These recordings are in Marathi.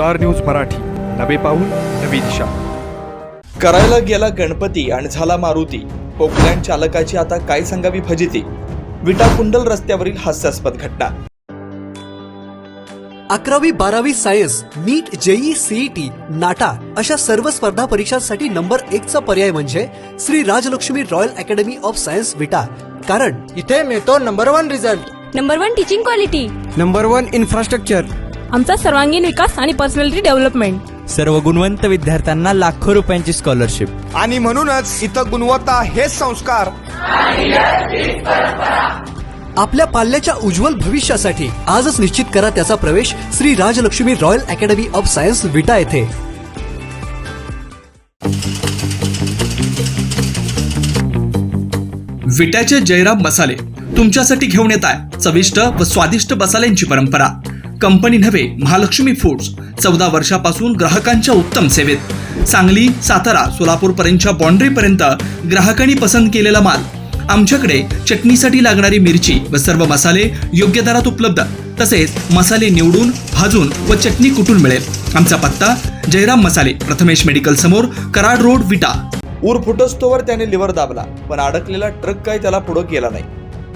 स्टार न्यूज मराठी, नवे पाऊल नवी दिशा। करायला गेला गणपती आणि झाला मारुती। पोकलँड चालकाची आता काय सांगावी फजिती। विटा कुंडल रस्त्यावरील हास्यास्पद घटना। 11वी 12वी science, NEET, JEE, CET, NATA अशा सर्व स्पर्धा परीक्षांसाठी नंबर 1चा पर्याय म्हणजे Shri Rajlakshmi Royal Academy of Science Vita. कारण इथे मिळतो number 1 result, number 1 teaching quality, number 1 infrastructure, आमचा सर्वांगीण विकास आणि पर्सनॅलिटी डेव्हलपमेंट, सर्व गुणवंत विद्यार्थ्यांना लाखो रुपयांची स्कॉलरशिप आणि म्हणूनच इथं गुणवत्ता हेच संस्कार। आपल्या पाल्याच्या उज्ज्वल भविष्यासाठी आजच निश्चित करा त्याचा प्रवेश Shri Rajlakshmi Royal Academy of Science Vita येथे। विट्याचे जयराम मसाले तुमच्यासाठी घेऊन येत आहे चविष्ट व स्वादिष्ट मसाल्यांची परंपरा। कंपनी नव्हे, महालक्ष्मी फूड्स 14 वर्षापासून ग्राहकांच्या उत्तम सेवेत। सांगली, सातारा, सोलापूर पर्यंतच्या बाउंड्री पर्यंत ग्राहकांनी पसंत केलेला माल। आमच्याकडे चटणीसाठी लागणारी मिरची व सर्व मसाले योग्य दरात उपलब्ध। तसेच मसाले निवडून, भाजून व चटणी कुटून मिळेल। आमचा पत्ता जयराम मसाले, प्रथमेश मेडिकल समोर, कराड रोड, विटा। ऊर फुटस्तोवर त्याने लिव्हर दाबला, पण अडकलेला ट्रक काय त्याला पुढे गेला नाही।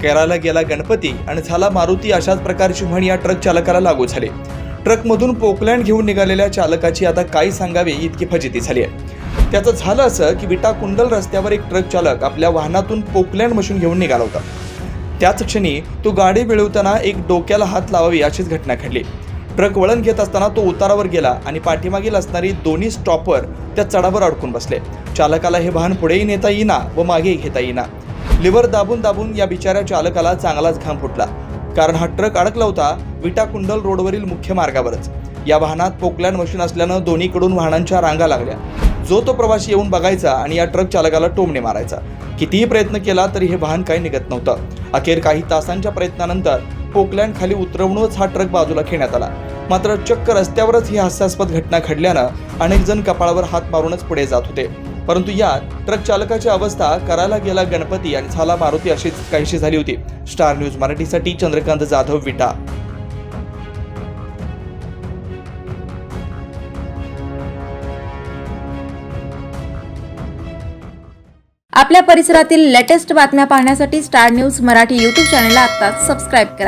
करायला गेला गणपती आणि झाला मारुती अशाच प्रकारची म्हण या ट्रक चालकाला लागू झाली। ट्रकमधून पोकलँड घेऊन निघालेल्या चालकाची आता काय सांगावे इतकी फजिती झाली आहे। त्याचं झालं असं की विटा कुंडल रस्त्यावर एक ट्रक चालक आपल्या वाहनातून पोकलँड मशीन घेऊन निघाला होता। त्याच क्षणी तो गाडी मिळवताना एक डोक्याला हात लावावी अशीच घटना घडली। ट्रक वळण घेत असताना तो उतारावर गेला आणि पाठीमागील असणारी दोन्ही स्टॉपर त्या चढावर अडकून बसले। चालकाला हे वाहन पुढेही नेता येईना व मागेही घेता येईना। लिव्हर दाबून दाबून या बिचाऱ्या चालकाला चांगलाच घाम फुटला, कारण हा ट्रक अडकला होता विटा कुंडल रोडवरील मुख्य मार्गावरच। या वाहनात पोकलँड मशीन असल्यानं दोन्हीकडून वाहनांच्या रांगा लागल्या। जो तो प्रवासी येऊन बघायचा आणि या ट्रक चालकाला टोमणे मारायचा। कितीही प्रयत्न केला तरी हे वाहन काही निघत नव्हतं। अखेर काही तासांच्या प्रयत्नानंतर पोकलँड खाली उतरवूनच हा ट्रक बाजूला खेळण्यात आला। मात्र चक्क रस्त्यावरच ही हास्यास्पद घटना घडल्यानं अनेक जण कपाळावर हात मारूनच पुढे जात होते। परंतु यात ट्रक चालकाची अवस्था करायला गेला गणपती आणि झाला मारुती अशीच काहीशी झाली होती। स्टार न्यूज मराठीसाठी चंद्रकांत जाधव, विटा। आपल्या परिसरातील लेटेस्ट बातम्या पाहण्यासाठी स्टार न्यूज मराठी यूट्यूब चॅनलला आत्ताच सबस्क्राईब करा।